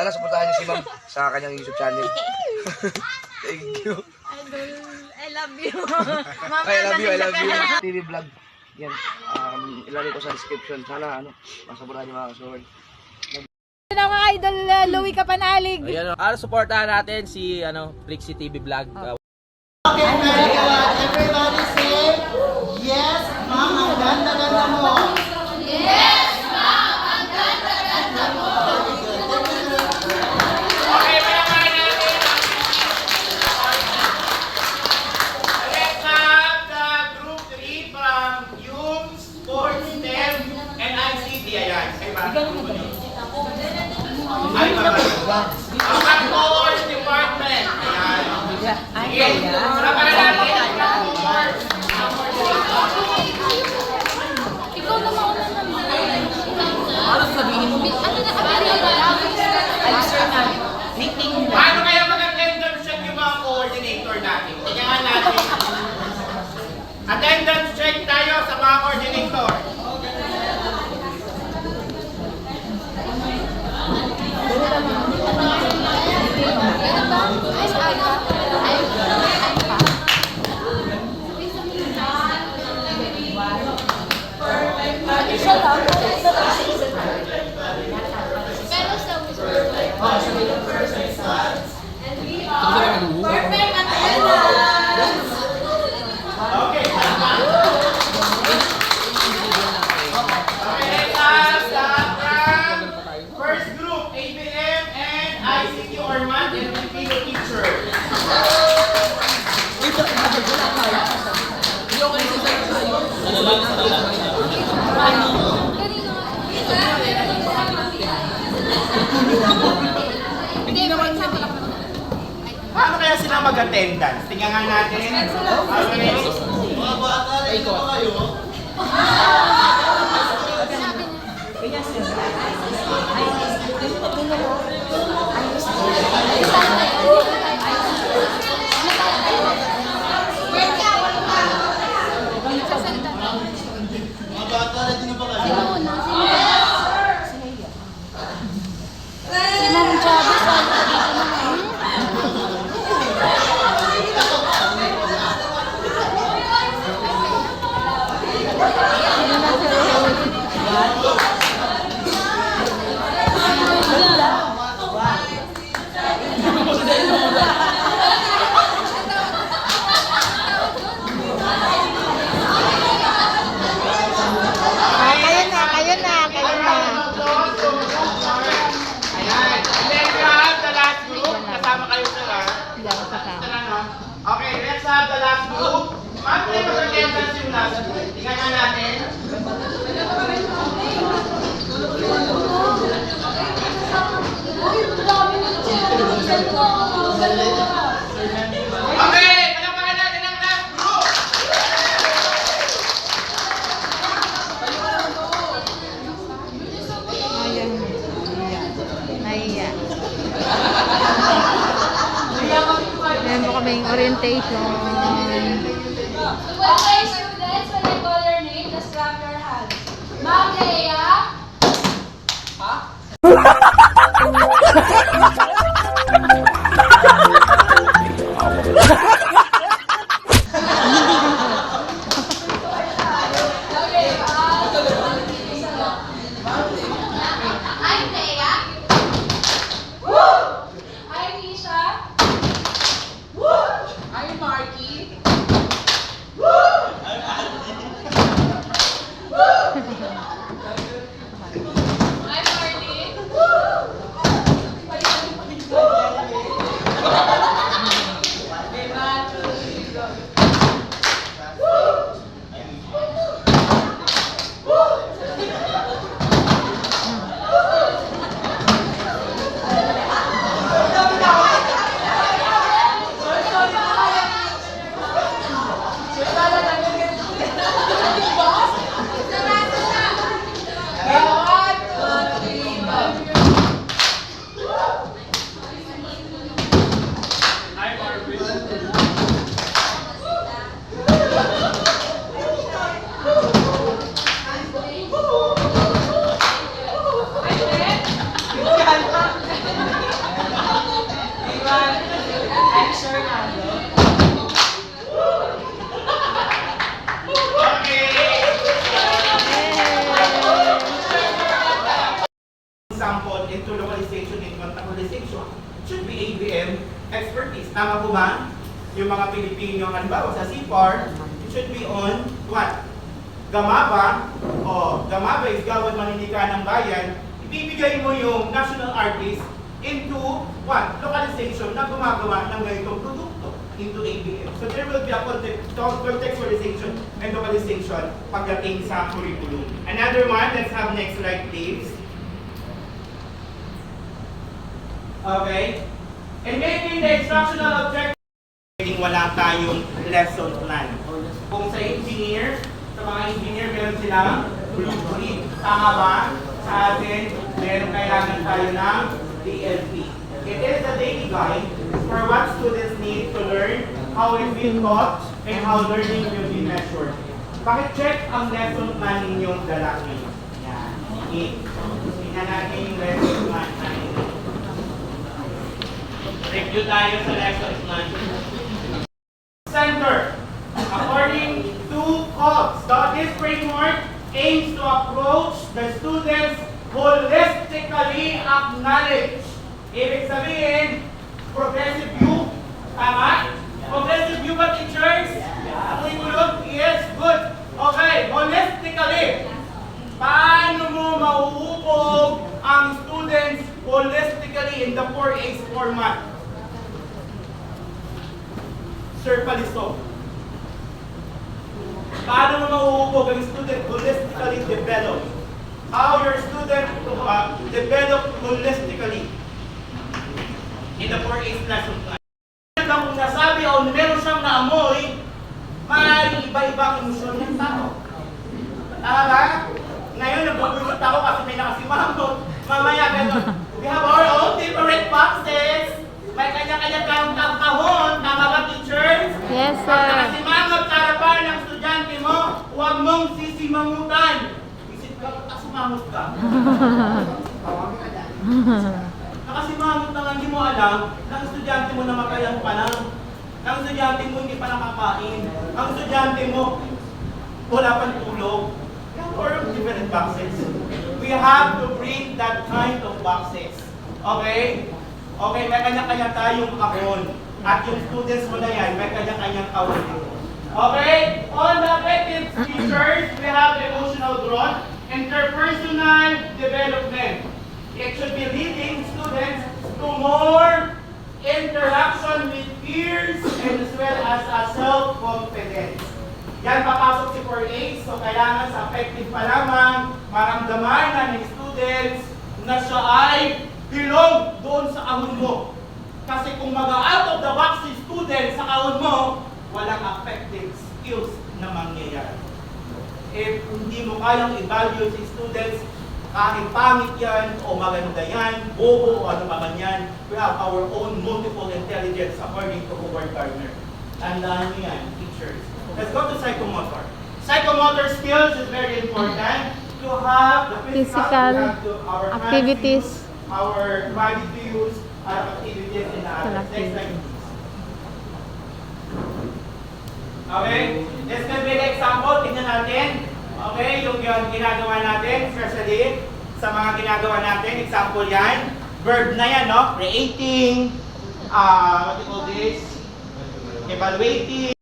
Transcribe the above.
Sana supportahan niyo si Ma'am sa kanyang YouTube channel. Thank you. I love you. I love you. TV vlog. Yan. Ilalagay ko sa description. Sana masaburan niyo mga kasuward. Hello mga idol, Louie Kapanalig. Ayan, supportahan natin si Flixie TV Vlog. Okay, everybody say, yes, ma'am, ang ganda-ganda mo. Yes, ma'am, ang ganda-ganda mo. Okay, palakpakan natin. Let's have the group 3 from yung Sports, STEM, and ICT. Ayan. Ay, ang Pag-Course Department. Ayan. Sige, palakpakan natin. Ikaw na mauna naman. Ano sabihin mo? Ano na Paano kaya mag-attendance check yung mga coordinator natin? Tingnan nga natin. Attendance check tayo sa mga coordinator. First group, ABM and ICT or math and Filipino teacher. Paano kaya sila mag-attendance? Tingnan nga natin. Okay. Mga bata, ito kayo. Mga bata, ready na ba kayo? Si Ma'am Chavez, dito naman. Kayo na. Ayan. And then we have the last group. Kasama kayo sila. Okay, let's have the last group. Paano kayo mag-attendance yung last group? Tingnan nga natin. Okay, palakpakan natin ang last group. Nahiya. Meron po kaming orientation. Okay, students, when I call your name, just clap your hands. Ma'am Leia. I'm Leia. I'm Misha. I'm Marky. I'm Marlene. Sure na. Example into localization and contextualization should be ABM expertise. Tama po ba? Yung mga Pilipino, halimbawa sa CPAR, it should be on what? Gamaba, Gamaba is Gawad Maninika ng Bayan, ibibigay mo yung national artist into what? Localization na gumagawa ng ganitong produkto into ABM. So there will be a contextualization and localization pagdating sa curriculum. Another one, let's have next slide please. Okay? And making the instructional objective, wala tayong lesson plan. Kung sa engineer, sa mga engineer, meron silang blueprint. Tama ba? Sa atin, meron kailangan tayo ng DLP. It is a daily guide for what students need to learn, how it will be taught, and how learning will be measured. Paki-check ang lesson plan ninyong dala ngayon. Yan. Tingnan natin yung lesson plan natin. Review tayo sa lesson plan. Center. According to Cobbs, this framework aims to approach the students holistically acknowledge. Ibig sabihin, progressive view. Tama? Progressive view ba, teachers? Curriculum? Yes, good. Okay, holistically. Paano mo mauubog ang students holistically in the 4A's format? Sir Paliso. Paano mo mauubog ang student holistically develop? How your student develop holistically in the 4A's lesson plan? Kung nasabi o meron siyang naamoy, maaaring iba-iba ang emosyon ng tao. Tama ba? Ngayon, nagbubulit ako kasi may nakasimangot. Mamaya, gano'n. We have our own different boxes. May kanya-kanya kang kahon. Tama ba, teachers? Yes, Pag sir. nakasimangot sa harapan ng estudyante mo, huwag mong sisimangutan. Isip ka, nakasimangot ka. Nakasimangot na nga, hindi mo alam, ng estudyante mo na makayang pa lang. Ng estudyante mo hindi pa nakakain. Ang estudyante mo, wala pang tulog. Or different boxes. We have to bring that kind of boxes. Okay? Okay, may kanya-kanya tayong kahon. At yung students mo na yan, may kanya-kanyang kahon dito. Okay? On the objectives, teachers, we have emotional growth, interpersonal development. It should be leading students to more interaction with peers and as well as a self-confidence. Yan papasok si 4A, so kailangan sa effective pa lamang maramdaman na ng students na siya ay belong doon sa kahon mo. Kasi kung mag-out of the box si student sa kahon mo, walang effective skills na mangyayari. If hindi mo kayang i-value si students, kahit pangit yan o maganda yan, bobo o ano pa man yan, we have our own multiple intelligence according to Howard Gardner. Tandaan niyo yan, teachers. Let's go to psychomotor. Psychomotor skills is very important to have the physical Physical we have to our hands activities. to use, our body to use, our activities in the other. Next slide, please. Okay, this can be the example. Tingnan natin. Okay, yung ginagawa natin, especially sa mga ginagawa natin, example yan. Verb na yan, no? Creating, what do you call this? Evaluating.